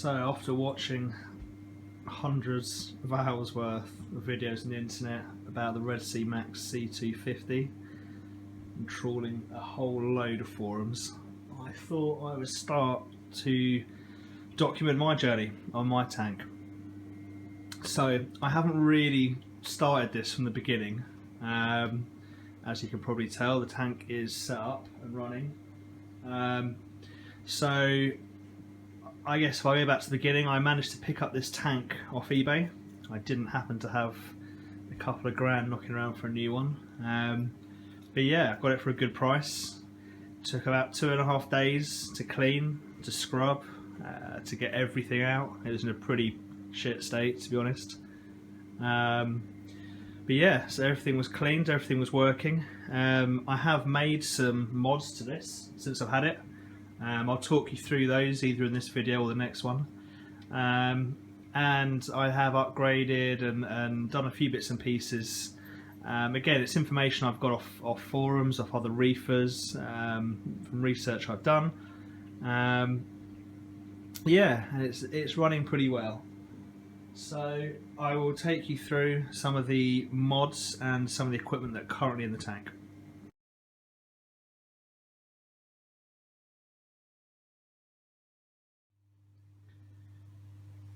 So after watching hundreds of hours worth of videos on the internet about the Red Sea Max C250 and trawling a whole load of forums, I thought I would start to document my journey on my tank. So I haven't really started this from the beginning. As you can probably tell, the tank is set up and running. So I guess if I go back to the beginning, I managed to pick up this tank off eBay. I didn't happen to have a couple of grand knocking around for a new one. But yeah, I got it for a good price. It took about 2.5 days to clean, to scrub, to get everything out. It was in a pretty shit state, to be honest. But yeah, so everything was cleaned, everything was working. I have made some mods to this since I've had it. I'll talk you through those either in this video or the next one. And I have upgraded and done a few bits and pieces. Again, it's information I've got off forums, off other reefers, from research I've done. Yeah, and it's running pretty well. So I will take you through some of the mods and some of the equipment that are currently in the tank.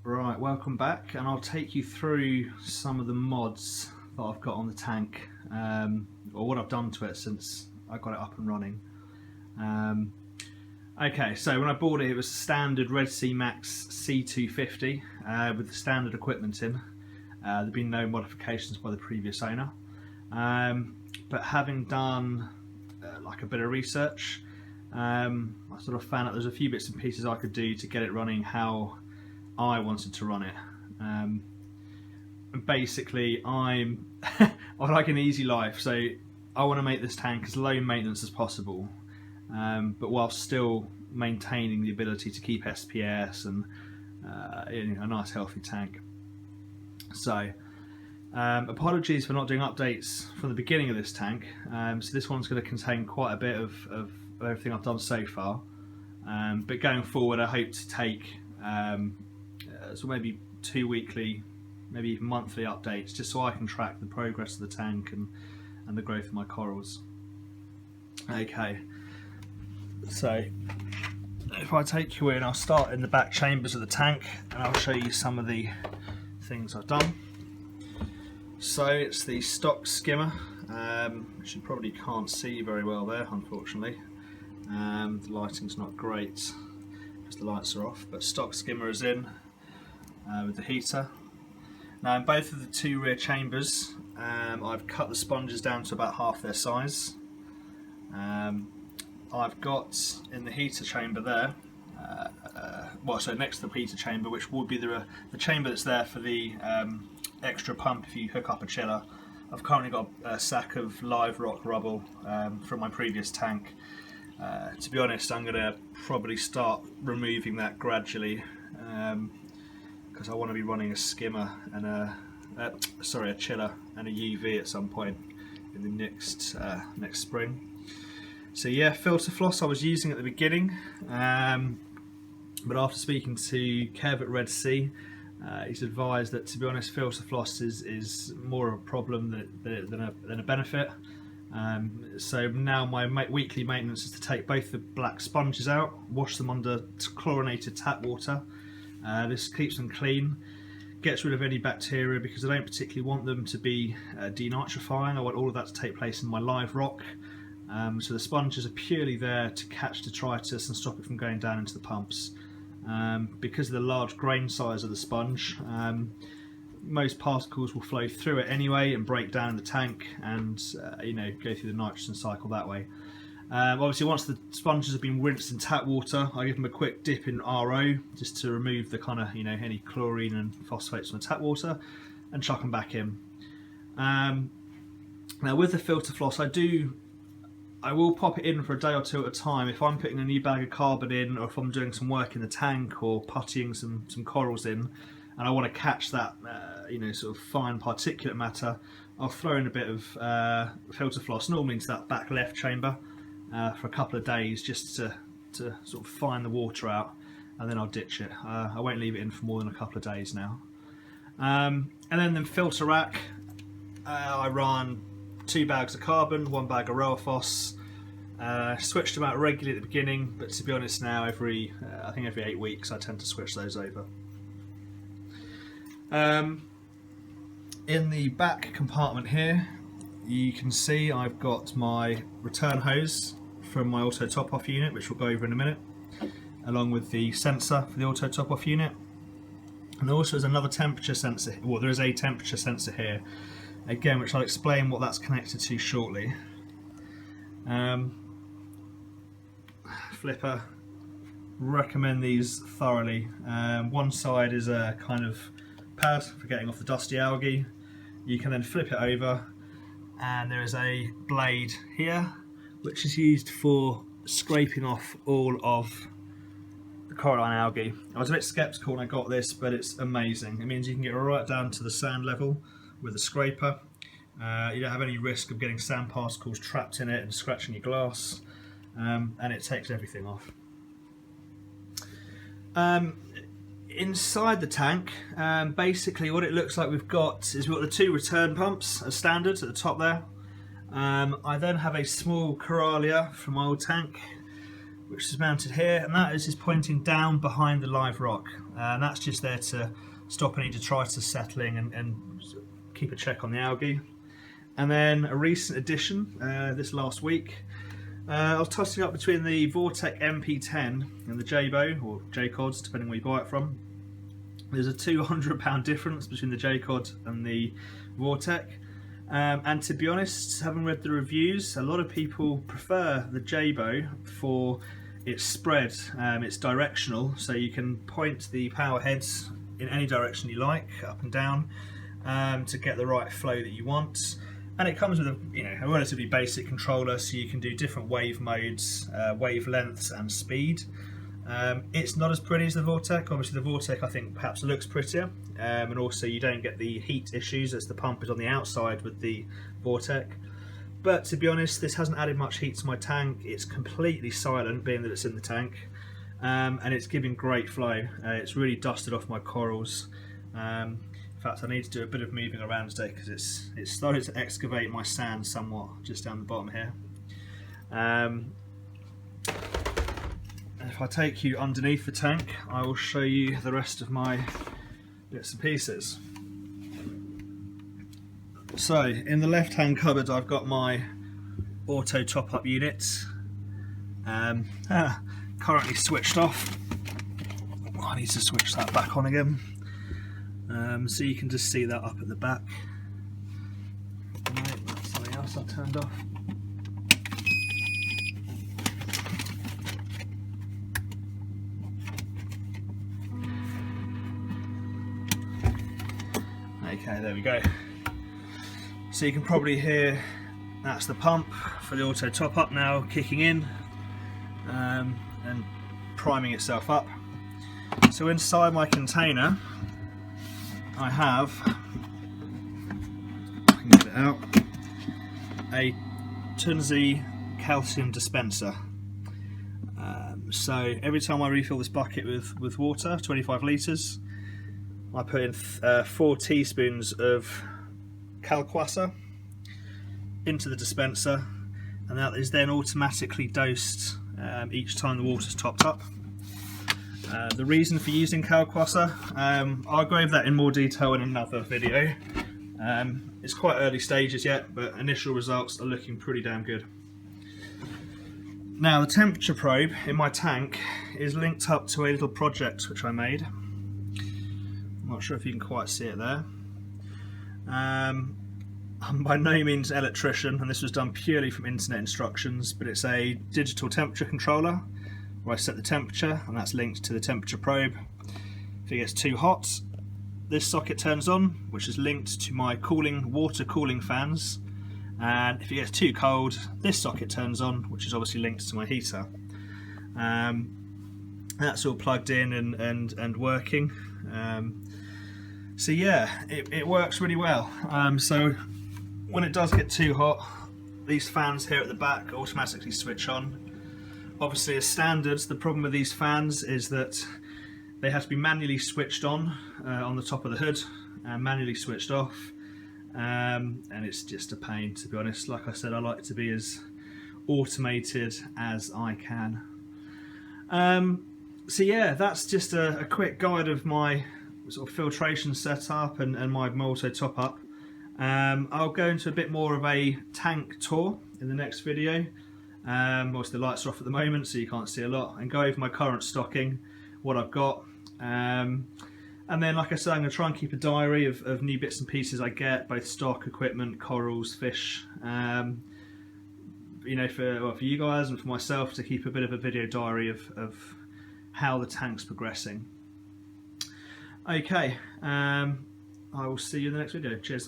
Right, welcome back, and I'll take you through some of the mods that I've got on the tank, or what I've done to it since I got it up and running. Okay, so when I bought it, it was a standard Red Sea Max C250 with the standard equipment in. There'd been no modifications by the previous owner. But having done like a bit of research, I sort of found out there's a few bits and pieces I could do to get it running how I wanted to run it. Basically, I like an easy life, so I want to make this tank as low maintenance as possible. But while still maintaining the ability to keep SPS and a nice healthy tank. So apologies for not doing updates from the beginning of this tank. So this one's going to contain quite a bit of everything I've done so far. But going forward, I hope to take so maybe 2 weekly, maybe even monthly updates, just so I can track the progress of the tank and the growth of my corals. Okay. So if I take you in, I'll start in the back chambers of the tank and I'll show you some of the things I've done. So it's the stock skimmer, which you probably can't see very well there, unfortunately. The lighting's not great because the lights are off, but stock skimmer is in with the heater. Now in both of the 2 rear chambers, I've cut the sponges down to about half their size. I've got in the heater chamber there, well, so next to the heater chamber, which would be the chamber that's there for the extra pump if you hook up a chiller. I've currently got a sack of live rock rubble from my previous tank. To be honest, I'm going to probably start removing that gradually because I want to be running a skimmer and a chiller and a UV at some point in the next spring. So yeah, filter floss I was using at the beginning, but after speaking to Kev at Red Sea, he's advised that, to be honest, filter floss is more of a problem than a benefit. So now my weekly maintenance is to take both the black sponges out, wash them under chlorinated tap water. This keeps them clean, gets rid of any bacteria because I don't particularly want them to be denitrifying. I want all of that to take place in my live rock. So the sponges are purely there to catch detritus and stop it from going down into the pumps. Because of the large grain size of the sponge, most particles will flow through it anyway and break down in the tank and go through the nitrogen cycle that way. Obviously, once the sponges have been rinsed in tap water, I give them a quick dip in RO just to remove the kind of any chlorine and phosphates from the tap water and chuck them back in. Now with the filter floss, I will pop it in for a day or 2 at a time if I'm putting a new bag of carbon in, or if I'm doing some work in the tank or puttying some corals in and I want to catch that sort of fine particulate matter. I'll throw in a bit of filter floss, normally into that back left chamber, for a couple of days just to sort of fine the water out and then I'll ditch it. I won't leave it in for more than a couple of days now. And then the filter rack, I run 2 bags of carbon, 1 bag of Rowaphos. Switched them out regularly at the beginning, but to be honest now, I think every 8 weeks I tend to switch those over. In the back compartment here, you can see I've got my return hose from my auto top off unit, which we'll go over in a minute, along with the sensor for the auto top off unit. And there also is another temperature sensor, well, there is a temperature sensor here, again, which I'll explain what that's connected to shortly. Flipper, recommend these thoroughly. One side is a kind of pad for getting off the dusty algae. You can then flip it over, and there is a blade here which is used for scraping off all of the coralline algae. I was a bit sceptical when I got this, but it's amazing. It means you can get right down to the sand level with a scraper. You don't have any risk of getting sand particles trapped in it and scratching your glass, and it takes everything off. Inside the tank, basically what it looks like we've got the 2 return pumps as standard at the top there. I then have a small Coralia from my old tank, which is mounted here, and that is pointing down behind the live rock, and that's just there to stop any detritus settling and keep a check on the algae. And then a recent addition this last week, I was tossing up between the Vortec MP10 and the J-Bow, or J-Cods, depending where you buy it from. There's a £200 difference between the J-Cod and the Vortec. And to be honest, having read the reviews, a lot of people prefer the J-Bow for its spread. It's directional, so you can point the power heads in any direction you like, up and down, to get the right flow that you want. And it comes with a relatively basic controller, so you can do different wave modes, wavelengths and speed. It's not as pretty as the Vortec. Obviously the Vortec I think perhaps looks prettier, and also you don't get the heat issues as the pump is on the outside with the Vortec. But to be honest, this hasn't added much heat to my tank. It's completely silent, being that it's in the tank, and it's giving great flow. It's really dusted off my corals. In fact, I need to do a bit of moving around today because it's started to excavate my sand somewhat just down the bottom here. If I take you underneath the tank, I will show you the rest of my bits and pieces. So, in the left hand cupboard I've got my auto top up unit, currently switched off. I need to switch that back on again. So you can just see that up at the back. No, that's something else I turned off. Okay, there we go. So you can probably hear that's the pump for the auto top up now kicking in, and priming itself up. So inside my container I have, I can get it out, a Tunzi calcium dispenser. So every time I refill this bucket with water, 25 litres, I put in 4 teaspoons of Kalkwasser into the dispenser, and that is then automatically dosed each time the water's topped up. The reason for using Kalkwasser, I'll go over that in more detail in another video. It's quite early stages yet, but initial results are looking pretty damn good. Now the temperature probe in my tank is linked up to a little project which I made. I'm not sure if you can quite see it there. I'm by no means an electrician, and this was done purely from internet instructions, but it's a digital temperature controller where I set the temperature, and that's linked to the temperature probe. If it gets too hot, this socket turns on, which is linked to my water cooling fans, and if it gets too cold, this socket turns on, which is obviously linked to my heater. That's all plugged in and working. So yeah, it works really well. So when it does get too hot, these fans here at the back automatically switch on. Obviously as standards, the problem with these fans is that They have to be manually switched on the top of the hood and manually switched off, and it's just a pain, to be honest. Like I said, I like to be as automated as I can. So yeah, that's just a quick guide of my sort of filtration setup and my auto top up. I'll go into a bit more of a tank tour in the next video. Obviously the lights are off at the moment, so you can't see a lot, and go over my current stocking, what I've got. And then, like I said, I'm going to try and keep a diary of new bits and pieces I get, both stock, equipment, corals, fish. You know, for you guys and for myself, to keep a bit of a video diary of how the tank's progressing. Okay, I will see you in the next video. Cheers.